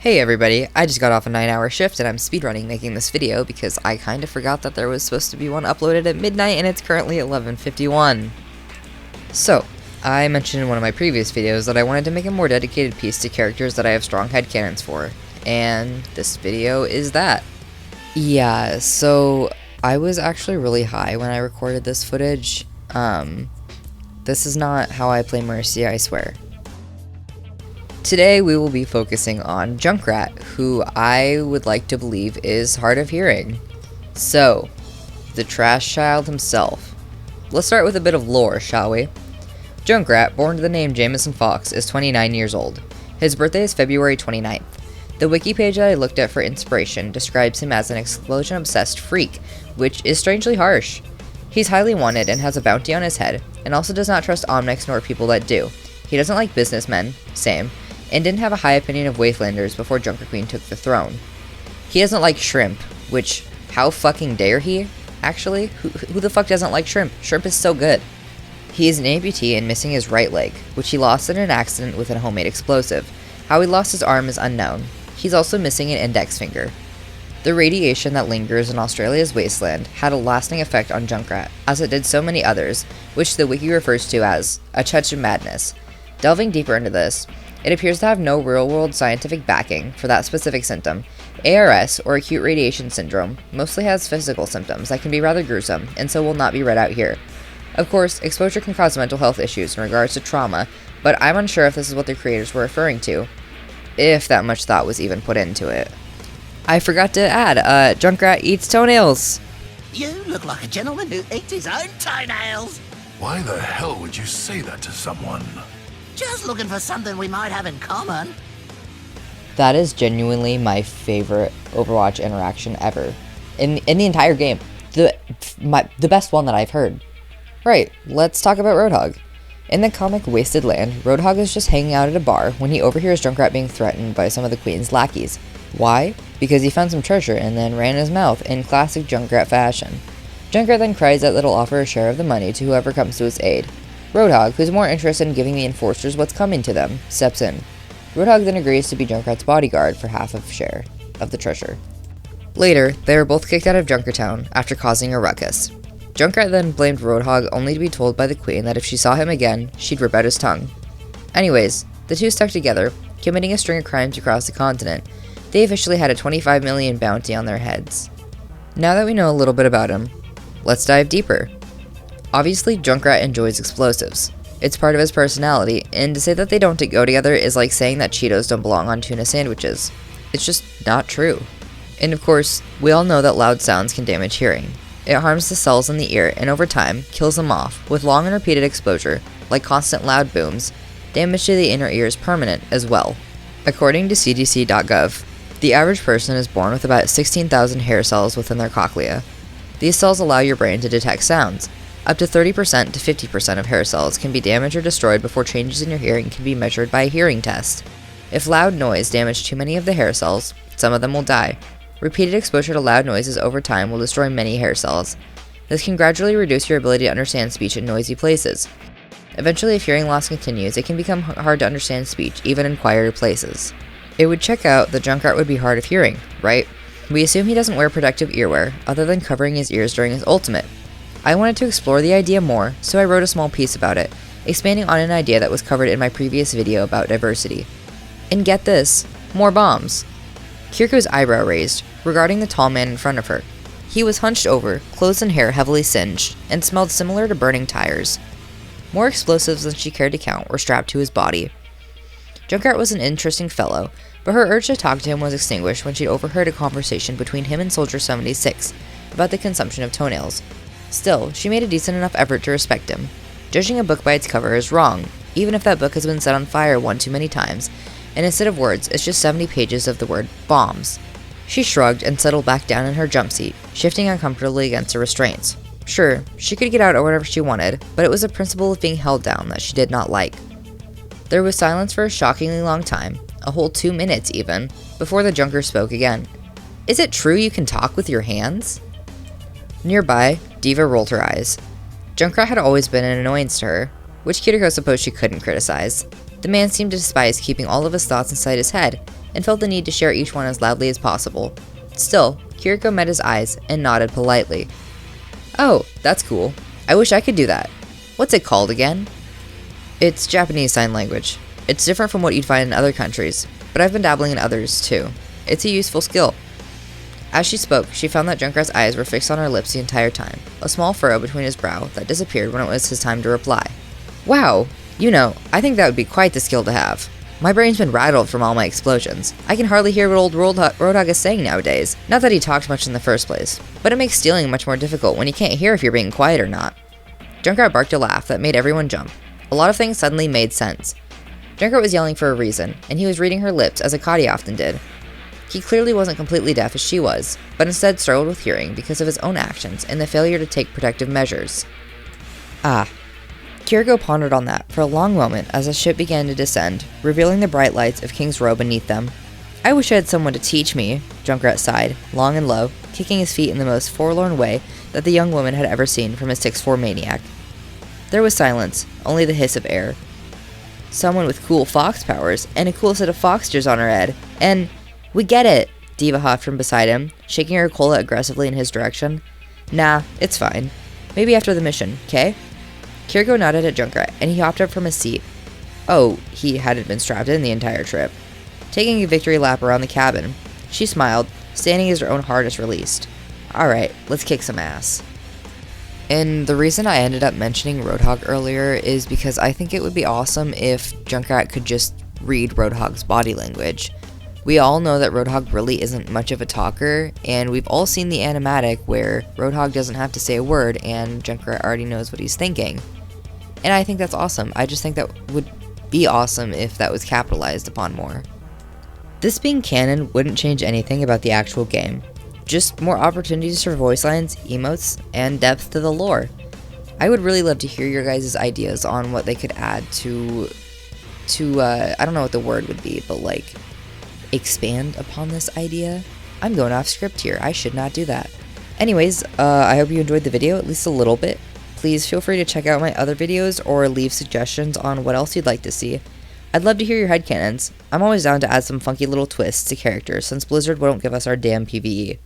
Hey everybody, I just got off a 9-hour shift and I'm speedrunning making this video because I kinda forgot that there was supposed to be one uploaded at midnight and it's currently 11:51. So, I mentioned in one of my previous videos that I wanted to make a more dedicated piece to characters that I have strong headcanons for, and this video is that. Yeah, so I was actually really high when I recorded this footage. This is not how I play Mercy, I swear. Today we will be focusing on Junkrat, who I would like to believe is hard of hearing. So, the trash child himself. Let's start with a bit of lore, shall we? Junkrat, born to the name Jameson Fox, is 29 years old. His birthday is February 29th. The wiki page that I looked at for inspiration describes him as an explosion-obsessed freak, which is strangely harsh. He's highly wanted and has a bounty on his head, and also does not trust Omnics nor people that do. He doesn't like businessmen, same, and didn't have a high opinion of Wastelanders before Junker Queen took the throne. He doesn't like shrimp, which, how fucking dare he? Actually, who the fuck doesn't like shrimp? Shrimp is so good. He is an amputee and missing his right leg, which he lost in an accident with a homemade explosive. How he lost his arm is unknown. He's also missing an index finger. The radiation that lingers in Australia's wasteland had a lasting effect on Junkrat, as it did so many others, which the wiki refers to as a touch of madness. Delving deeper into this, it appears to have no real-world scientific backing for that specific symptom. ARS, or acute radiation syndrome, mostly has physical symptoms that can be rather gruesome, and so will not be read out here. Of course, exposure can cause mental health issues in regards to trauma, but I'm unsure if this is what the creators were referring to, if that much thought was even put into it. I forgot to add, Junkrat eats toenails! You look like a gentleman who eats his own toenails! Why the hell would you say that to someone? Just looking for something we might have in common. That is genuinely my favorite Overwatch interaction ever. In the entire game. The best one that I've heard. Right, let's talk about Roadhog. In the comic Wasted Land, Roadhog is just hanging out at a bar when he overhears Junkrat being threatened by some of the Queen's lackeys. Why? Because he found some treasure and then ran his mouth in classic Junkrat fashion. Junkrat then cries out that he'll offer a share of the money to whoever comes to his aid. Roadhog, who's more interested in giving the enforcers what's coming to them, steps in. Roadhog then agrees to be Junkrat's bodyguard for half of share of the treasure. Later, they were both kicked out of Junkertown after causing a ruckus. Junkrat then blamed Roadhog only to be told by the Queen that if she saw him again, she'd rip out his tongue. Anyways, the two stuck together, committing a string of crimes across the continent. They officially had a 25 million bounty on their heads. Now that we know a little bit about him, let's dive deeper. Obviously, Junkrat enjoys explosives. It's part of his personality, and to say that they don't go together is like saying that Cheetos don't belong on tuna sandwiches. It's just not true. And of course, we all know that loud sounds can damage hearing. It harms the cells in the ear and over time, kills them off, with long and repeated exposure, like constant loud booms. Damage to the inner ear is permanent as well. According to cdc.gov, the average person is born with about 16,000 hair cells within their cochlea. These cells allow your brain to detect sounds. Up to 30% to 50% of hair cells can be damaged or destroyed before changes in your hearing can be measured by a hearing test. If loud noise damages too many of the hair cells, some of them will die. Repeated exposure to loud noises over time will destroy many hair cells. This can gradually reduce your ability to understand speech in noisy places. Eventually, if hearing loss continues, it can become hard to understand speech, even in quieter places. It would check out that Junkrat would be hard of hearing, right? We assume he doesn't wear protective earwear, other than covering his ears during his ultimate. I wanted to explore the idea more, so I wrote a small piece about it, expanding on an idea that was covered in my previous video about diversity. And get this, more bombs. Kiriko's eyebrow raised, regarding the tall man in front of her. He was hunched over, clothes and hair heavily singed, and smelled similar to burning tires. More explosives than she cared to count were strapped to his body. Junkrat was an interesting fellow, but her urge to talk to him was extinguished when she'd overheard a conversation between him and Soldier 76 about the consumption of toenails. Still, she made a decent enough effort to respect him. Judging a book by its cover is wrong, even if that book has been set on fire one too many times, and instead of words, it's just 70 pages of the word bombs. She shrugged and settled back down in her jump seat, shifting uncomfortably against the restraints. Sure, she could get out or whatever she wanted, but it was the principle of being held down that she did not like. There was silence for a shockingly long time, a whole 2 minutes even, before the Junker spoke again. Is it true you can talk with your hands? Nearby, Diva rolled her eyes. Junkrat had always been an annoyance to her, which Kiriko supposed she couldn't criticize. The man seemed to despise keeping all of his thoughts inside his head, and felt the need to share each one as loudly as possible. Still, Kiriko met his eyes and nodded politely. Oh, that's cool. I wish I could do that. What's it called again? It's Japanese Sign Language. It's different from what you'd find in other countries, but I've been dabbling in others too. It's a useful skill. As she spoke, she found that Junkrat's eyes were fixed on her lips the entire time, a small furrow between his brow that disappeared when it was his time to reply. Wow, I think that would be quite the skill to have. My brain's been rattled from all my explosions. I can hardly hear what old Roadhog is saying nowadays. Not that he talked much in the first place, but it makes stealing much more difficult when you can't hear if you're being quiet or not. Junkrat barked a laugh that made everyone jump. A lot of things suddenly made sense. Junkrat was yelling for a reason, and he was reading her lips as Akadi often did. He clearly wasn't completely deaf as she was, but instead struggled with hearing because of his own actions and the failure to take protective measures. Kiriko pondered on that for a long moment as the ship began to descend, revealing the bright lights of King's Row beneath them. I wish I had someone to teach me, Junkrat sighed, long and low, kicking his feet in the most forlorn way that the young woman had ever seen from a 6'4" maniac. There was silence, only the hiss of air. Someone with cool fox powers, and a cool set of fox ears on her head, and... We get it, Diva huffed from beside him, shaking her cola aggressively in his direction. Nah, it's fine. Maybe after the mission, okay? Kiriko nodded at Junkrat, and he hopped up from his seat. Oh, he hadn't been strapped in the entire trip. Taking a victory lap around the cabin, she smiled, standing as her own harness released. Alright, let's kick some ass. And the reason I ended up mentioning Roadhog earlier is because I think it would be awesome if Junkrat could just read Roadhog's body language. We all know that Roadhog really isn't much of a talker, and we've all seen the animatic where Roadhog doesn't have to say a word and Junkrat already knows what he's thinking. And I think that's awesome. I just think that would be awesome if that was capitalized upon more. This being canon wouldn't change anything about the actual game. Just more opportunities for voice lines, emotes, and depth to the lore. I would really love to hear your guys' ideas on what they could add to I don't know what the word would be, but like, expand upon this idea. I'm going off script here. I should not do that. Anyways, I hope you enjoyed the video, at least a little bit. Please feel free to check out my other videos or leave suggestions on what else you'd like to see. I'd love to hear your headcanons. I'm always down to add some funky little twists to characters since Blizzard won't give us our damn PvE.